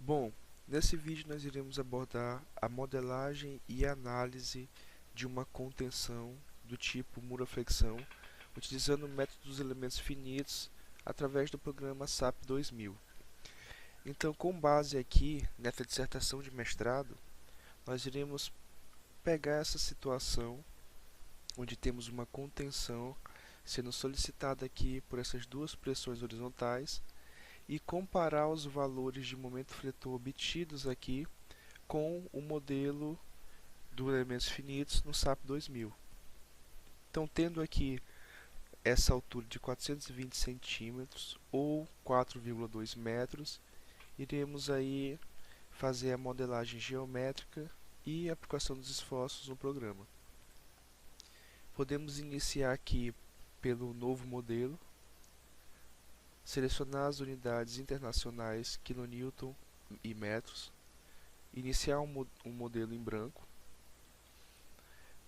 Bom, nesse vídeo nós iremos abordar a modelagem e análise de uma contenção do tipo muraflexão, utilizando o método dos elementos finitos através do programa SAP 2000. Então, com base aqui nessa dissertação de mestrado, nós iremos pegar essa situação onde temos uma contenção sendo solicitada aqui por essas duas pressões horizontais e comparar os valores de momento fletor obtidos aqui com o modelo do elementos finitos no SAP 2000. Então, tendo aqui essa altura de 420 centímetros ou 4,2 metros, iremos aí fazer a modelagem geométrica e a aplicação dos esforços no programa. Podemos iniciar aqui pelo novo modelo, selecionar as unidades internacionais quilonewton e metros, iniciar um modelo em branco.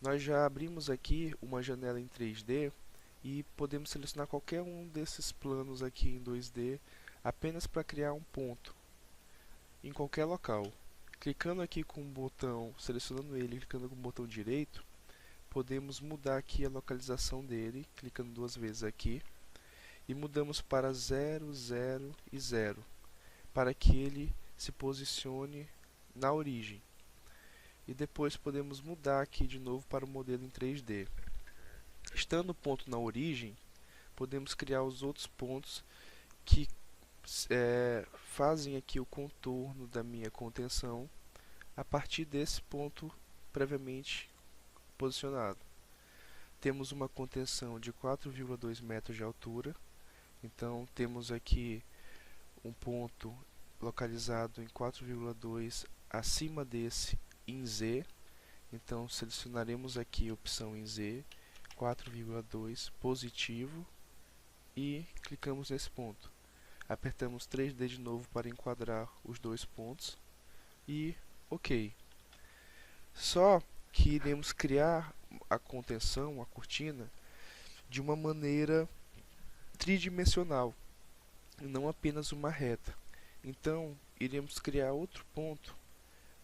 Nós já abrimos aqui uma janela em 3D e podemos selecionar qualquer um desses planos aqui em 2D apenas para criar um ponto em qualquer local. Clicando aqui com o botão, selecionando ele, clicando com o botão direito, podemos mudar aqui a localização dele, clicando duas vezes aqui, e mudamos para 0, 0 e 0, para que ele se posicione na origem. E depois podemos mudar aqui de novo para o modelo em 3D. Estando o ponto na origem, podemos criar os outros pontos que fazem aqui o contorno da minha contenção a partir desse ponto previamente posicionado. Temos uma contenção de 4,2 metros de altura, então temos aqui um ponto localizado em 4,2 acima desse em Z, então selecionaremos aqui a opção em Z, 4,2 positivo e clicamos nesse ponto. Apertamos 3D de novo para enquadrar os dois pontos e OK. Só que iremos criar a contenção, a cortina, de uma maneira tridimensional, e não apenas uma reta. Então, iremos criar outro ponto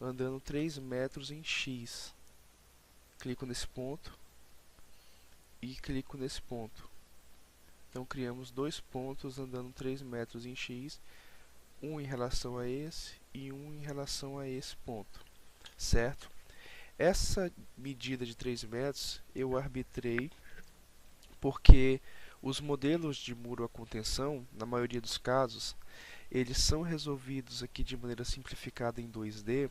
andando 3 metros em X. Clico nesse ponto e clico nesse ponto. Então, criamos dois pontos andando 3 metros em X, um em relação a esse e um em relação a esse ponto, certo? Essa medida de 3 metros eu arbitrei porque os modelos de muro a contenção, na maioria dos casos, eles são resolvidos aqui de maneira simplificada em 2D,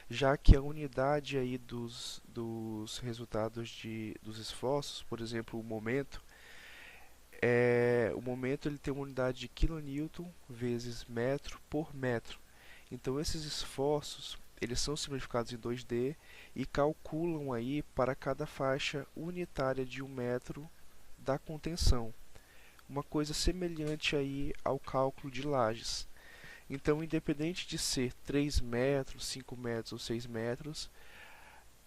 já que a unidade aí dos resultados dos esforços, por exemplo, o momento ele tem uma unidade de kilonewton vezes metro por metro. Então esses esforços eles são simplificados em 2D e calculam aí para cada faixa unitária de 1 metro da contenção. Uma coisa semelhante aí ao cálculo de lajes. Então, independente de ser 3 metros, 5 metros ou 6 metros,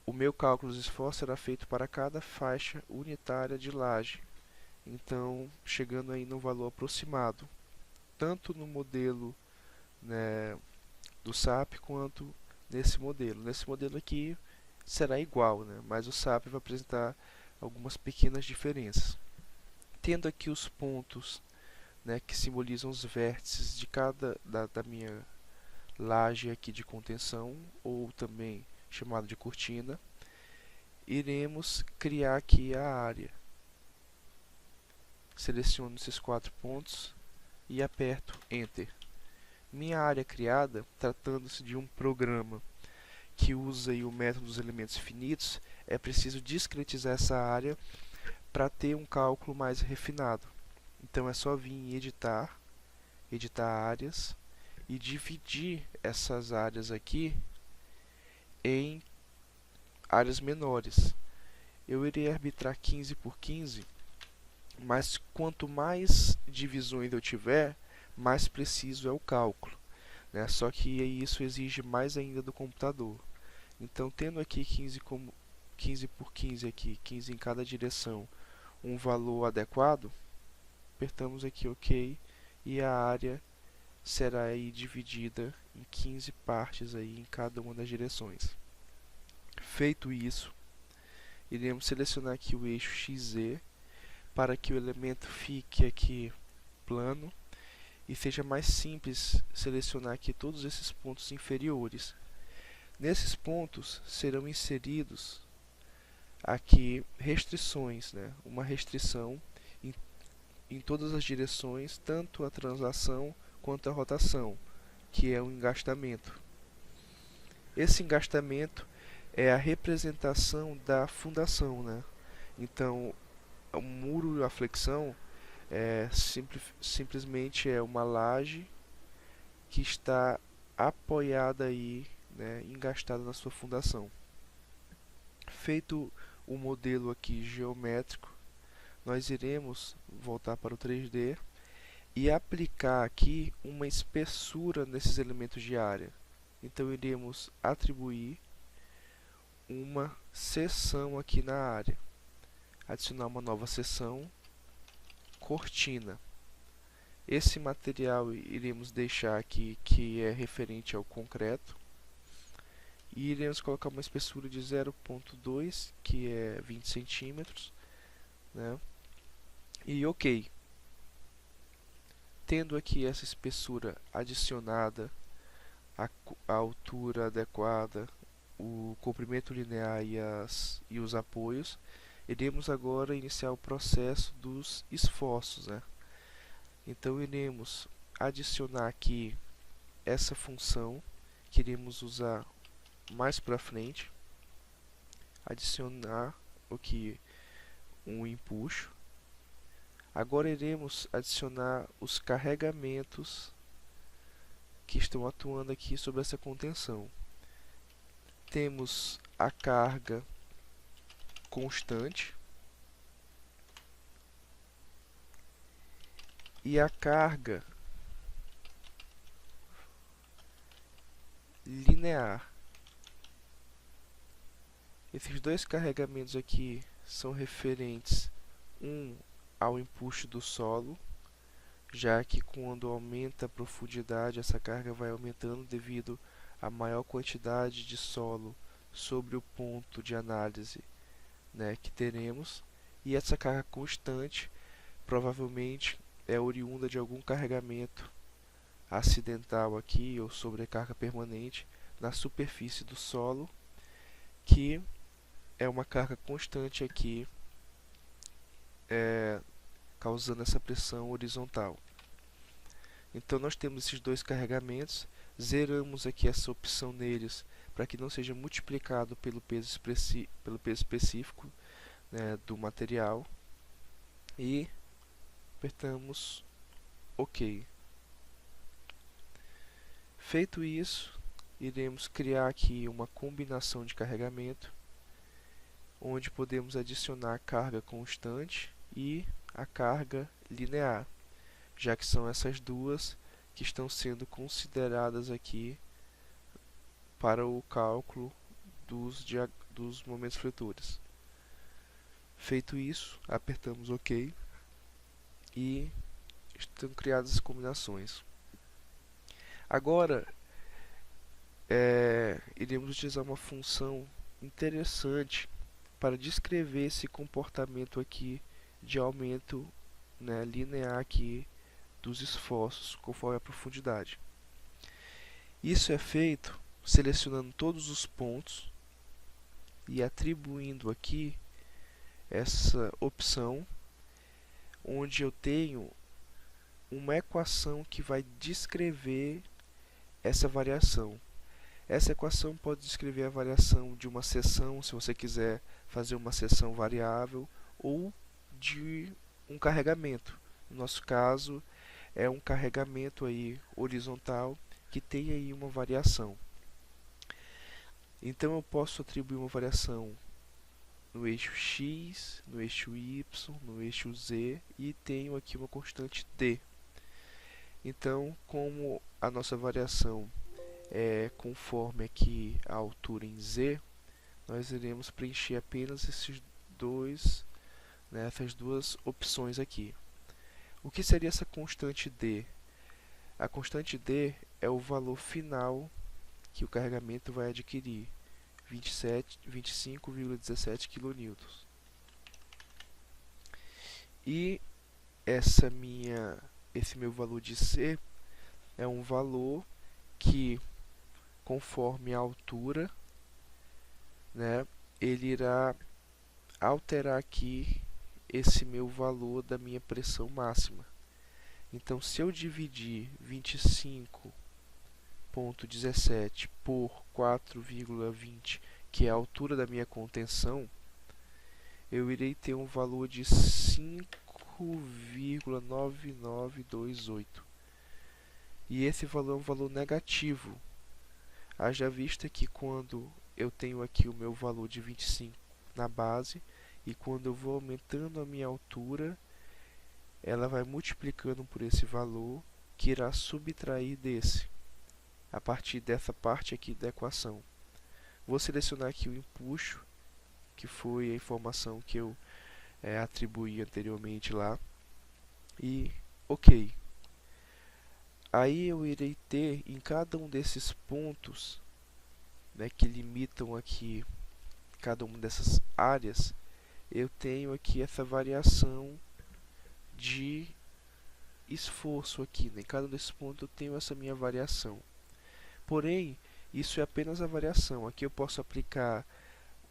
o meu cálculo dos esforços será feito para cada faixa unitária de laje. Então, chegando aí no valor aproximado, tanto no modelo, né, do SAP quanto nesse modelo. Nesse modelo aqui será igual, né, mas o SAP vai apresentar algumas pequenas diferenças. Tendo aqui os pontos, né, que simbolizam os vértices de cada da minha laje aqui de contenção, ou também chamado de cortina, iremos criar aqui a área. Seleciono esses 4 pontos e aperto Enter. Minha área criada, tratando-se de um programa que usa aí o método dos elementos finitos, é preciso discretizar essa área para ter um cálculo mais refinado. Então é só vir em editar áreas e dividir essas áreas aqui em áreas menores. Eu irei arbitrar 15 por 15, mas quanto mais divisões eu tiver, mais preciso é o cálculo, né? Só que isso exige mais ainda do computador. Então, tendo aqui 15 por 15 aqui, 15 em cada direção, um valor adequado, apertamos aqui OK e a área será aí dividida em 15 partes aí em cada uma das direções. Feito isso, iremos selecionar aqui o eixo XZ para que o elemento fique aqui plano e seja mais simples selecionar aqui todos esses pontos inferiores. Nesses pontos serão inseridos aqui restrições, né? Uma restrição em todas as direções, tanto a translação quanto a rotação, que é o engastamento. Esse engastamento é a representação da fundação, né? Então, o muro, a flexão, simplesmente é uma laje que está apoiada aí, né, engastada na sua fundação. Feito o modelo aqui geométrico, nós iremos voltar para o 3D e aplicar aqui uma espessura nesses elementos de área. Então iremos atribuir uma seção aqui na área, adicionar uma nova seção, cortina. Esse material iremos deixar aqui que é referente ao concreto e iremos colocar uma espessura de 0.2, que é 20 centímetros, né? E ok. Tendo aqui essa espessura adicionada, a altura adequada, o comprimento linear e os apoios, iremos agora iniciar o processo dos esforços, né? Então iremos adicionar aqui essa função que iremos usar mais para frente, adicionar aqui um empuxo. Agora iremos adicionar os carregamentos que estão atuando aqui sobre essa contenção. Temos a carga constante e a carga linear. Esses dois carregamentos aqui são referentes ao empuxo do solo, já que quando aumenta a profundidade, essa carga vai aumentando devido à maior quantidade de solo sobre o ponto de análise, né, que teremos. E essa carga constante provavelmente é oriunda de algum carregamento acidental aqui ou sobrecarga permanente na superfície do solo, que é uma carga constante aqui, causando essa pressão horizontal. Então nós temos esses dois carregamentos, zeramos aqui essa opção neles para que não seja multiplicado pelo peso específico, né, do material, e apertamos OK. Feito isso, iremos criar aqui uma combinação de carregamento, onde podemos adicionar a carga constante e a carga linear, já que são essas duas que estão sendo consideradas aqui para o cálculo dos momentos fletores. Feito isso, apertamos OK e estão criadas as combinações. Agora, iremos utilizar uma função interessante para descrever esse comportamento aqui de aumento, né, linear aqui dos esforços conforme a profundidade. Isso é feito selecionando todos os pontos e atribuindo aqui essa opção, onde eu tenho uma equação que vai descrever essa variação. Essa equação pode descrever a variação de uma seção, se você quiser fazer uma seção variável, ou de um carregamento. No nosso caso, é um carregamento aí horizontal que tem aí uma variação. Então eu posso atribuir uma variação no eixo X, no eixo Y, no eixo Z, e tenho aqui uma constante D. Então, como a nossa variação é conforme aqui a altura em Z, nós iremos preencher apenas esses dois, né, essas duas opções aqui. O que seria essa constante D? A constante D é o valor final que o carregamento vai adquirir, 25,17 kN. E esse meu valor de C é um valor que, conforme a altura, né, ele irá alterar aqui esse meu valor da minha pressão máxima. Então, se eu dividir 25,17 por 4,20, que é a altura da minha contenção, eu irei ter um valor de 5,9928. E esse valor é um valor negativo. Haja vista que quando eu tenho aqui o meu valor de 25 na base, e quando eu vou aumentando a minha altura, ela vai multiplicando por esse valor, que irá subtrair desse, a partir dessa parte aqui da equação. Vou selecionar aqui o empuxo, que foi a informação que eu atribuí anteriormente lá, e OK. Aí eu irei ter em cada um desses pontos, né, que limitam aqui cada uma dessas áreas, eu tenho aqui essa variação de esforço aqui, né? Em cada um desses pontos eu tenho essa minha variação. Porém, isso é apenas a variação. Aqui eu posso aplicar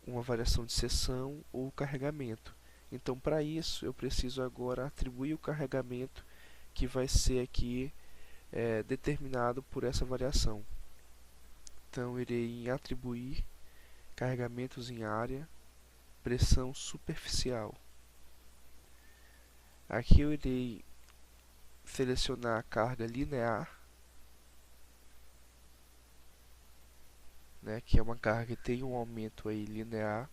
uma variação de seção ou carregamento. Então, para isso, eu preciso agora atribuir o carregamento que vai ser aqui determinado por essa variação. Então, irei atribuir carregamentos em área, pressão superficial. Aqui eu irei selecionar a carga linear, né, que é uma carga que tem um aumento aí linear.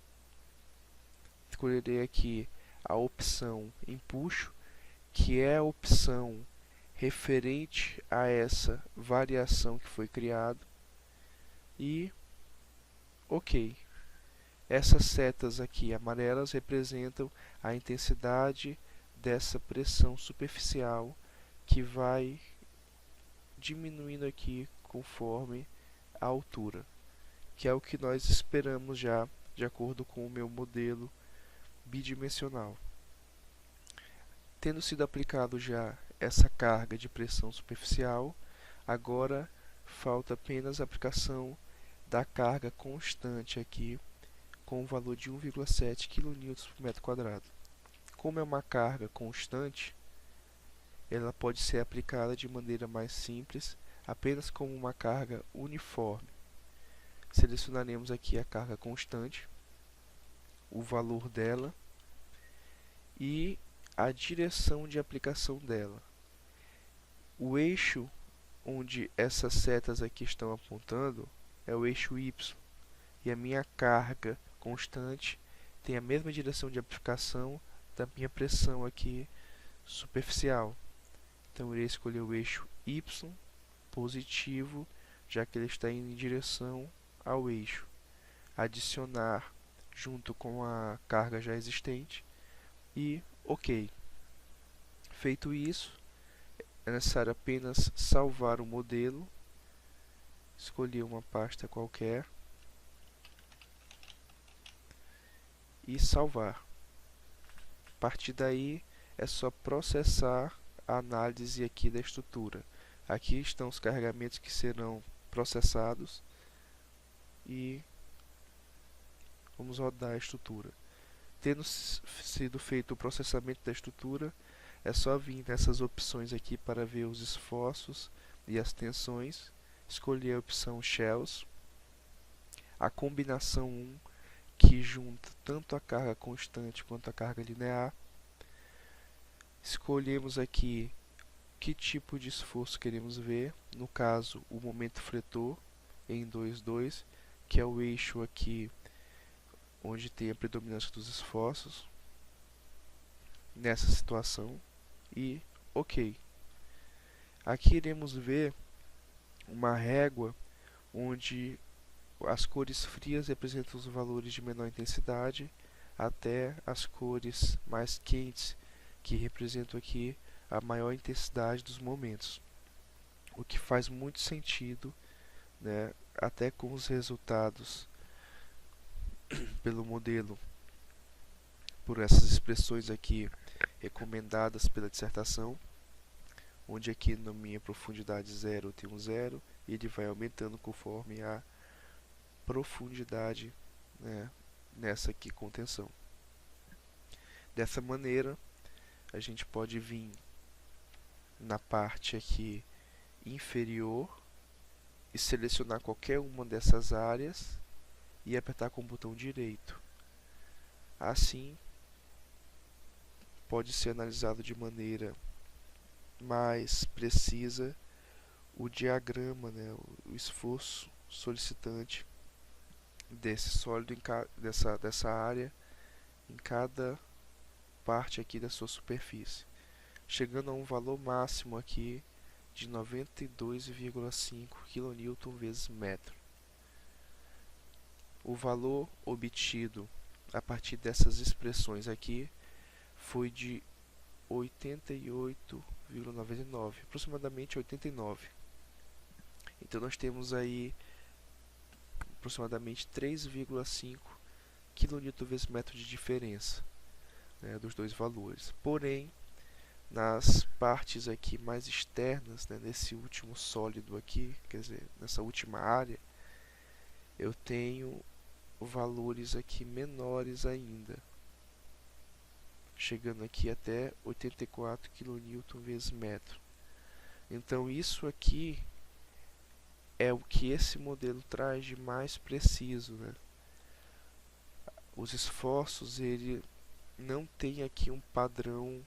Escolherei aqui a opção empuxo, que é a opção referente a essa variação que foi criada, e OK. Essas setas aqui amarelas representam a intensidade dessa pressão superficial, que vai diminuindo aqui conforme a altura, que é o que nós esperamos já de acordo com o meu modelo bidimensional. Tendo sido aplicado já essa carga de pressão superficial, agora falta apenas a aplicação da carga constante aqui, com o valor de 1,7 kN por metro quadrado. Como é uma carga constante, ela pode ser aplicada de maneira mais simples, apenas como uma carga uniforme. Selecionaremos aqui a carga constante, o valor dela e a direção de aplicação dela. O eixo onde essas setas aqui estão apontando é o eixo Y, e a minha carga constante tem a mesma direção de aplicação da minha pressão aqui superficial. Então eu irei escolher o eixo Y positivo, já que ele está indo em direção ao eixo. Adicionar junto com a carga já existente e OK. Feito isso, é necessário apenas salvar o modelo, escolher uma pasta qualquer e salvar. A partir daí é só processar a análise aqui da estrutura. Aqui estão os carregamentos que serão processados e vamos rodar a estrutura. Tendo sido feito o processamento da estrutura, é só vir nessas opções aqui para ver os esforços e as tensões, escolher a opção Shells, a combinação 1, que junta tanto a carga constante quanto a carga linear. Escolhemos aqui que tipo de esforço queremos ver, no caso o momento fletor em 2,2, que é o eixo aqui onde tem a predominância dos esforços nessa situação, e OK. Aqui iremos ver uma régua onde as cores frias representam os valores de menor intensidade, até as cores mais quentes, que representam aqui a maior intensidade dos momentos. o que faz muito sentido, né, até com os resultados pelo modelo, por essas expressões aqui recomendadas pela dissertação, onde aqui na minha profundidade 0 eu tenho um 0 e ele vai aumentando conforme a profundidade, né, nessa aqui contenção. Dessa maneira, a gente pode vir na parte aqui inferior e selecionar qualquer uma dessas áreas e apertar com o botão direito. Assim, pode ser analisado de maneira mais precisa o diagrama, né, o esforço solicitante desse sólido dessa área em cada parte aqui da sua superfície, chegando a um valor máximo aqui de 92,5 kN vezes metro. O valor obtido a partir dessas expressões aqui foi de 88,99, aproximadamente 89. Então nós temos aí aproximadamente 3,5 kN vezes metro de diferença, né, dos dois valores. Porém, nas partes aqui mais externas, né, nesse último sólido aqui, quer dizer, nessa última área, eu tenho valores aqui menores ainda, chegando aqui até 84 kN vezes metro. Então isso aqui é o que esse modelo traz de mais preciso, né? Os esforços, ele não tem aqui um padrão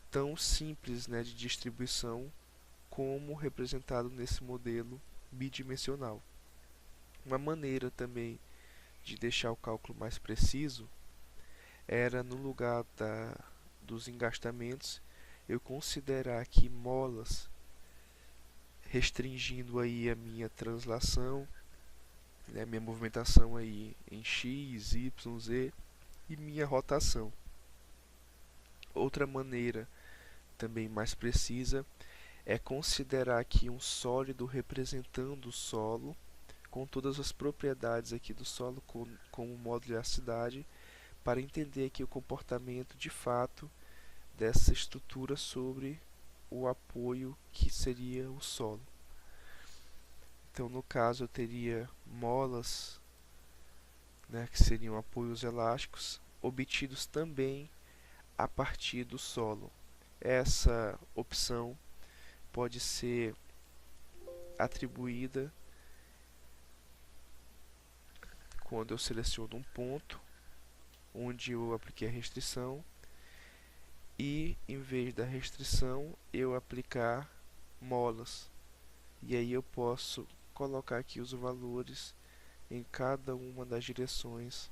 tão simples, né, de distribuição como representado nesse modelo bidimensional. Uma maneira também de deixar o cálculo mais preciso era, no lugar dos engastamentos, eu considerar aqui molas, restringindo aí a minha translação, né, minha movimentação aí em x, y, z e minha rotação. Outra maneira também mais precisa é considerar aqui um sólido representando o solo, com todas as propriedades aqui do solo, como modularidade, para entender aqui o comportamento de fato dessa estrutura sobre o apoio que seria o solo. Então, no caso, eu teria molas, né, que seriam apoios elásticos, obtidos também a partir do solo. Essa opção pode ser atribuída quando eu seleciono um ponto onde eu apliquei a restrição e, em vez da restrição, eu aplicar molas. E aí eu posso colocar aqui os valores em cada uma das direções,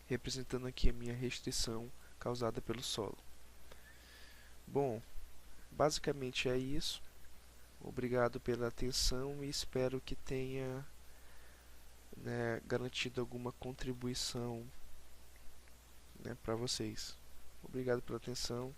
representando aqui a minha restrição causada pelo solo. Bom, basicamente é isso. Obrigado pela atenção e espero que tenha, né, garantido alguma contribuição, né, para vocês. Obrigado pela atenção.